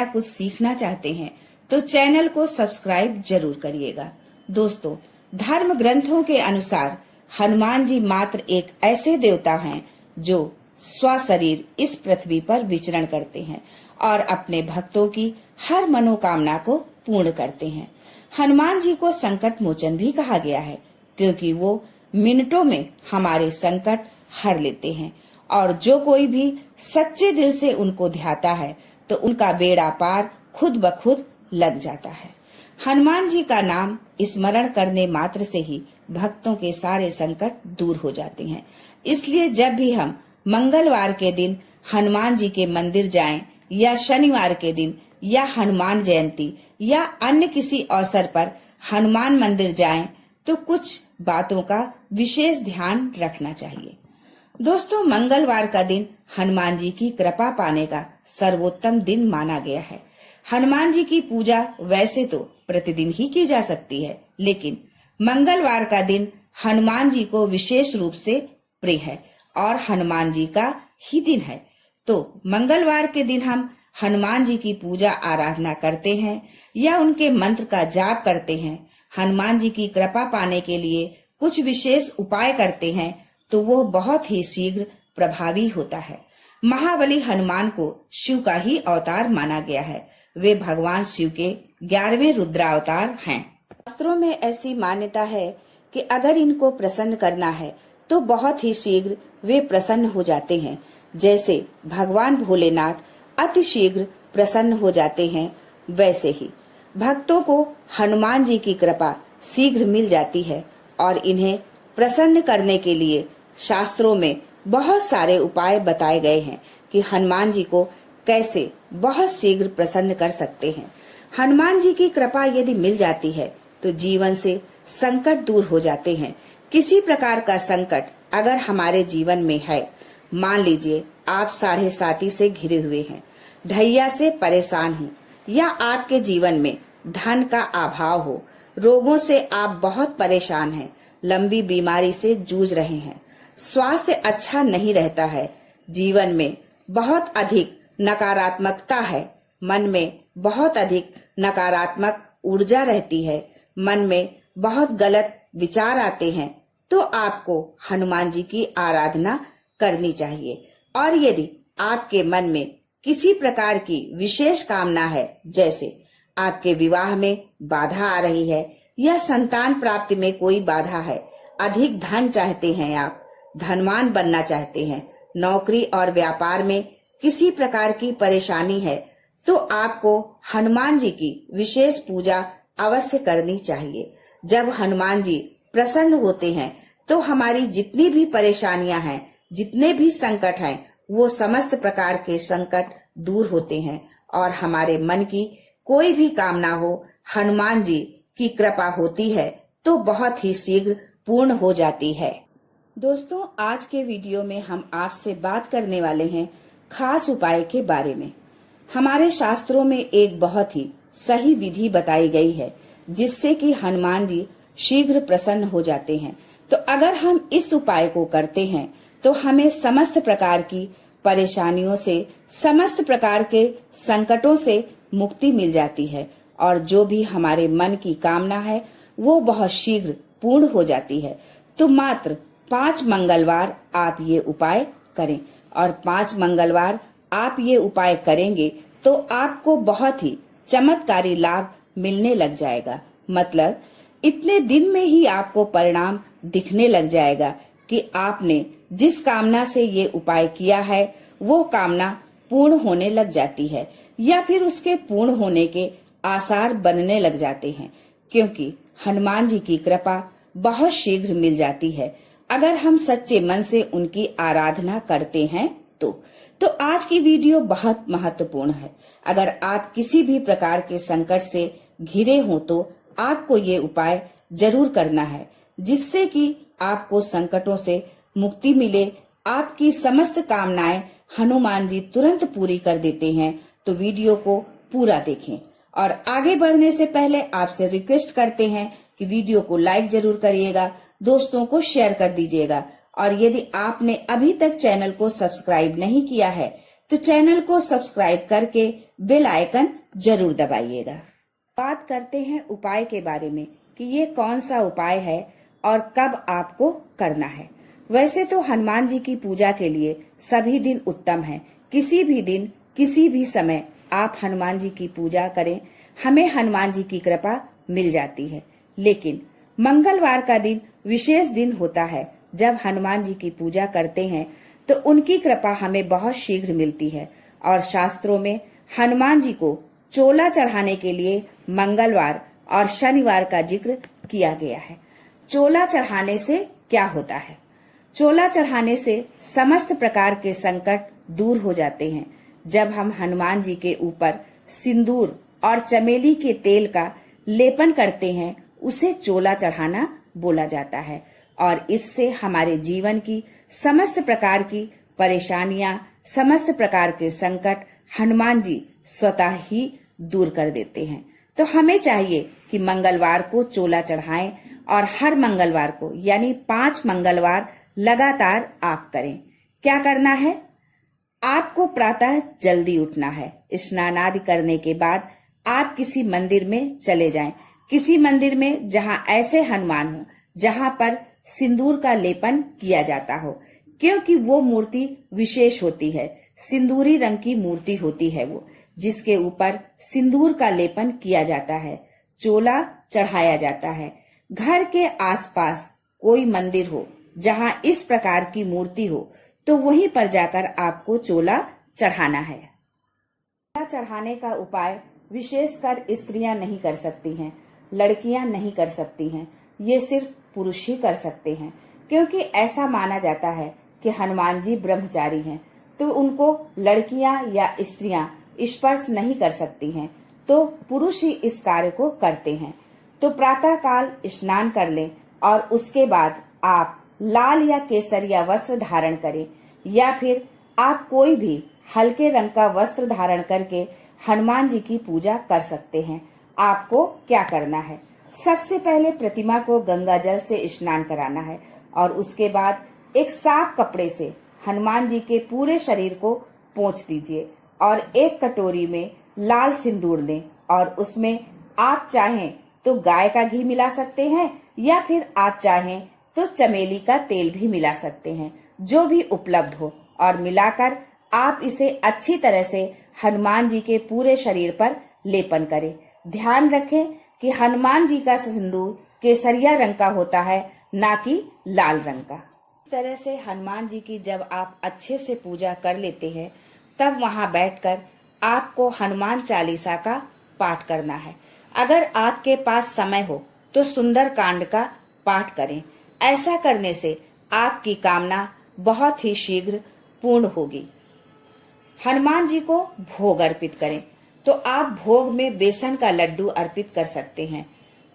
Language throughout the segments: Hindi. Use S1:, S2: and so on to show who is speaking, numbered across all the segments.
S1: कुछ सीखना चाहते हैं तो चैनल को सब्सक्राइब जरूर करिएगा। दोस्तों, धर्म ग्रंथों के अनुसार हनुमान जी मात्र एक ऐसे देवता हैं जो स्वशरीर इस पृथ्वी पर विचरण करते हैं और अपने भक्तों की हर मनोकामना को पूर्ण करते हैं। हनुमान जी को संकट मोचन भी कहा गया है क्योंकि वो मिनटों में हमारे संकट हर लेते हैं और जो कोई भी सच्चे दिल से उनको ध्याता है तो उनका बेड़ा पार खुद ब खुद लग जाता है। हनुमान जी का नाम स्मरण करने मात्र से ही भक्तों के सारे संकट दूर हो जाते हैं। इसलिए जब भी हम मंगलवार के दिन हनुमान जी के मंदिर जाएं या शनिवार के दिन या हनुमान जयंती या अन्य किसी अवसर पर हनुमान मंदिर जाएं तो कुछ बातों का विशेष ध्यान रखना चाहिए। दोस्तों, मंगलवार का दिन हनुमान जी की कृपा पाने का सर्वोत्तम दिन माना गया है। हनुमान जी की पूजा वैसे तो प्रतिदिन ही की जा सकती है, लेकिन मंगलवार का दिन हनुमान जी को विशेष रूप से प्रिय है और हनुमान जी का ही दिन है। तो मंगलवार के दिन हम हनुमान जी की पूजा आराधना करते हैं या उनके मंत्र का जाप करते हैं, हनुमान जी की कृपा पाने के लिए कुछ विशेष उपाय करते हैं तो वो बहुत ही शीघ्र प्रभावी होता है। महाबली हनुमान को शिव का ही अवतार माना गया है। वे भगवान शिव के 11वें रुद्रावतार हैं। शास्त्रों में ऐसी मान्यता है कि अगर इनको प्रसन्न करना है तो बहुत ही शीघ्र वे प्रसन्न हो जाते हैं। जैसे भगवान भोलेनाथ अति शीघ्र प्रसन्न हो जाते हैं, वैसे ही भक्तों को हनुमान जी की कृपा शीघ्र मिल जाती है और इन्हें प्रसन्न करने के लिए शास्त्रों में बहुत सारे उपाय बताए गए हैं कि हनुमान जी को कैसे बहुत शीघ्र प्रसन्न कर सकते हैं। हनुमान जी की कृपा यदि मिल जाती है तो जीवन से संकट दूर हो जाते हैं। किसी प्रकार का संकट अगर हमारे जीवन में है, मान लीजिए आप 7.5 से घिरे हुए हैं, ढैया से परेशान हो या आपके जीवन में धन का अभाव हो, रोगों से आप बहुत परेशान हैं, लंबी बीमारी से जूझ रहे हैं, स्वास्थ्य अच्छा नहीं रहता है, जीवन में बहुत अधिक नकारात्मकता है, मन में बहुत अधिक नकारात्मक ऊर्जा रहती है, मन में बहुत गलत विचार आते हैं, तो आपको हनुमान जी की आराधना करनी चाहिए। और यदि आपके मन में किसी प्रकार की विशेष कामना है, जैसे आपके विवाह में बाधा आ रही है या संतान प्राप्ति में कोई बाधा है, अधिक धन चाहते हैं, आप धनवान बनना चाहते हैं, नौकरी और व्यापार में किसी प्रकार की परेशानी है, तो आपको हनुमान जी की विशेष पूजा अवश्य करनी चाहिए। जब हनुमान जी प्रसन्न होते हैं तो हमारी जितनी भी परेशानियां हैं, जितने भी संकट हैं, वो समस्त प्रकार के संकट दूर होते हैं और हमारे मन की कोई भी कामना हो, हनुमान जी की कृपा होती है तो बहुत ही शीघ्र पूर्ण हो जाती है। दोस्तों, आज के वीडियो में हम आपसे बात करने वाले हैं खास उपाय के बारे में। हमारे शास्त्रों में एक बहुत ही सही विधि बताई गई है जिससे कि हनुमान जी शीघ्र प्रसन्न हो जाते हैं। तो अगर हम इस उपाय को करते हैं तो हमें समस्त प्रकार की परेशानियों से, समस्त प्रकार के संकटों से मुक्ति मिल जाती है और जो भी हमारे मन की कामना है वो बहुत शीघ्र पूर्ण हो जाती है। तो मात्र 5 मंगलवार आप ये उपाय करें और 5 मंगलवार आप ये उपाय करेंगे तो आपको बहुत ही चमत्कारी लाभ मिलने लग जाएगा। मतलब इतने दिन में ही आपको परिणाम दिखने लग जाएगा कि आपने जिस कामना से ये उपाय किया है वो कामना पूर्ण होने लग जाती है या फिर उसके पूर्ण होने के आसार बनने लग जाते हैं, क्योंकि हनुमान जी की कृपा बहुत शीघ्र मिल जाती है अगर हम सच्चे मन से उनकी आराधना करते हैं तो आज की वीडियो बहुत महत्वपूर्ण है। अगर आप किसी भी प्रकार के संकट से घिरे हो तो आपको ये उपाय जरूर करना है, जिससे कि आपको संकटों से मुक्ति मिले, आपकी समस्त कामनाएं हनुमान जी तुरंत पूरी कर देते हैं। तो वीडियो को पूरा देखें और आगे बढ़ने से पहले आपसे रिक्वेस्ट करते हैं कि वीडियो को लाइक जरूर करिएगा, दोस्तों को शेयर कर दीजिएगा और यदि आपने अभी तक चैनल को सब्सक्राइब नहीं किया है तो चैनल को सब्सक्राइब करके बेल आइकन जरूर दबाइएगा। बात करते हैं उपाय के बारे में कि ये कौन सा उपाय है और कब आपको करना है। वैसे तो हनुमान जी की पूजा के लिए सभी दिन उत्तम है। किसी भी दिन किसी भी समय आप हनुमान जी की पूजा करें, हमें हनुमान जी की कृपा मिल जाती है। लेकिन मंगलवार का दिन विशेष दिन होता है। जब हनुमान जी की पूजा करते हैं तो उनकी कृपा हमें बहुत शीघ्र मिलती है और शास्त्रों में हनुमान जी को चोला चढ़ाने के लिए मंगलवार और शनिवार का जिक्र किया गया है। चोला चढ़ाने से क्या होता है? चोला चढ़ाने से समस्त प्रकार के संकट दूर हो जाते हैं। जब हम हनुमान जी के ऊपर सिंदूर और चमेली के तेल का लेपन करते हैं, उसे चोला चढ़ाना बोला जाता है और इससे हमारे जीवन की समस्त प्रकार की परेशानियां, समस्त प्रकार के संकट हनुमान जी स्वतः ही दूर कर देते हैं। तो हमें चाहिए कि मंगलवार को चोला चढ़ाएं और हर मंगलवार को यानी 5 मंगलवार लगातार आप करें। क्या करना है? आपको प्रातः जल्दी उठना है। स्नान आदि करने के बाद आप किसी मंदिर में चले जाएं। किसी मंदिर में जहां ऐसे हनुमान हो जहां पर सिंदूर का लेपन किया जाता हो, क्योंकि वो मूर्ति विशेष होती है। सिंदूरी रंग की मूर्ति होती है वो, जिसके ऊपर सिंदूर का लेपन किया जाता है, चोला चढ़ाया जाता है। घर के आसपास कोई मंदिर हो जहां इस प्रकार की मूर्ति हो तो वहीं पर जाकर आपको चोला चढ़ाना है। चोला चढ़ाने का उपाय विशेषकर स्त्रियां नहीं कर सकती हैं, लड़कियां नहीं कर सकती हैं। ये सिर्फ पुरुष ही कर सकते हैं, क्योंकि ऐसा माना जाता है कि हनुमान जी ब्रह्मचारी हैं, तो उनको लड़कियां या स्त्रियां स्पर्श नहीं कर सकती हैं, तो पुरुष ही इस कार्य को करते हैं। तो प्रातः काल स्नान कर लें और उसके बाद आप लाल या केसरिया वस्त्र धारण करें या फिर आप कोई भी हल्के रंग का वस्त्र धारण करके हनुमान जी की पूजा कर सकते हैं। आपको क्या करना है? सबसे पहले प्रतिमा को गंगा जल से स्नान कराना है और उसके बाद एक साफ कपड़े से हनुमान जी के पूरे शरीर को पोंछ दीजिए और एक कटोरी में लाल सिंदूर लें और उसमें आप चाहें तो गाय का घी मिला सकते हैं या फिर आप चाहें तो चमेली का तेल भी मिला सकते हैं, जो भी उपलब्ध हो, और मिलाकर आप इसे अच्छी तरह से हनुमान जी के पूरे शरीर पर लेपन करें। ध्यान रखें कि हनुमान जी का सिंदूर केसरिया रंग का होता है, ना कि लाल रंग का। इस तरह से हनुमान जी की जब आप अच्छे से पूजा कर लेते हैं, तब वहां बैठकर आपको हनुमान चालीसा का पाठ करना है। अगर आपके पास समय हो तो सुंदर कांड का पाठ करें। ऐसा करने से आपकी कामना बहुत ही शीघ्र पूर्ण होगी। हनुमान जी को भोग अर्पित करें तो आप भोग में बेसन का लड्डू अर्पित कर सकते हैं,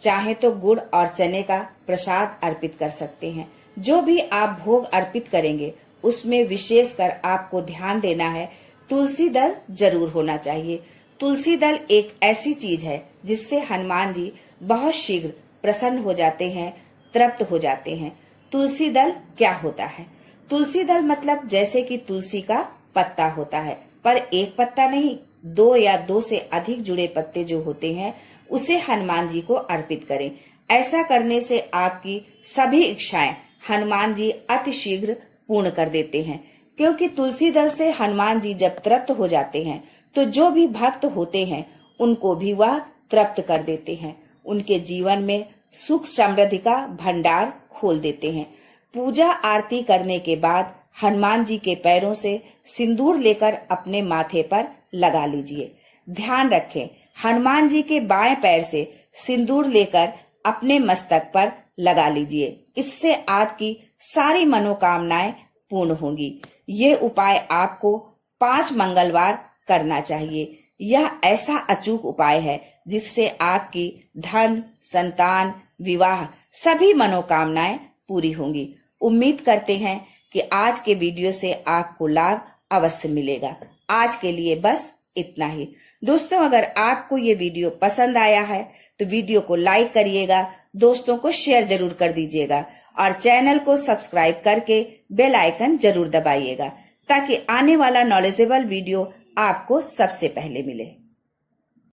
S1: चाहे तो गुड़ और चने का प्रसाद अर्पित कर सकते हैं। जो भी आप भोग अर्पित करेंगे उसमें विशेषकर आपको ध्यान देना है, तुलसी दल जरूर होना चाहिए। तुलसी दल एक ऐसी चीज है जिससे हनुमान जी बहुत शीघ्र प्रसन्न हो जाते हैं, तृप्त हो जाते हैं। तुलसी दल क्या होता है? तुलसी दल मतलब जैसे कि तुलसी का पत्ता होता है, पर एक पत्ता नहीं, 2 या 2 से अधिक जुड़े पत्ते जो होते हैं उसे हनुमान जी को अर्पित करें। ऐसा करने से आपकी सभी इच्छाएं हनुमान जी अति शीघ्र पूर्ण कर देते हैं, क्योंकि तुलसी दल से हनुमान जी जब तृप्त हो जाते हैं तो जो भी भक्त होते हैं उनको भी वह तृप्त कर देते हैं। उनके जीवन में सुख समृद्धि का भंडार खोल देते हैं। पूजा आरती करने के बाद हनुमान जी के पैरों से सिंदूर लेकर अपने माथे पर लगा लीजिए। ध्यान रखें, हनुमान जी के बाएं पैर से सिंदूर लेकर अपने मस्तक पर लगा लीजिए। इससे आपकी सारी मनोकामनाएं पूर्ण होंगी। ये उपाय आपको 5 मंगलवार करना चाहिए। यह ऐसा अचूक उपाय है जिससे आपकी धन, संतान, विवाह सभी मनोकामनाएं पूरी होंगी। उम्मीद करते हैं कि आज के वीडियो से आपको लाभ अवश्य मिलेगा। आज के लिए बस इतना ही। दोस्तों, अगर आपको ये वीडियो पसंद आया है तो वीडियो को लाइक करिएगा, दोस्तों को शेयर जरूर कर दीजिएगा और चैनल को सब्सक्राइब करके बेल आइकन जरूर दबाइएगा। ताकि आने वाला नॉलेजेबल वीडियो आपको सबसे पहले मिले।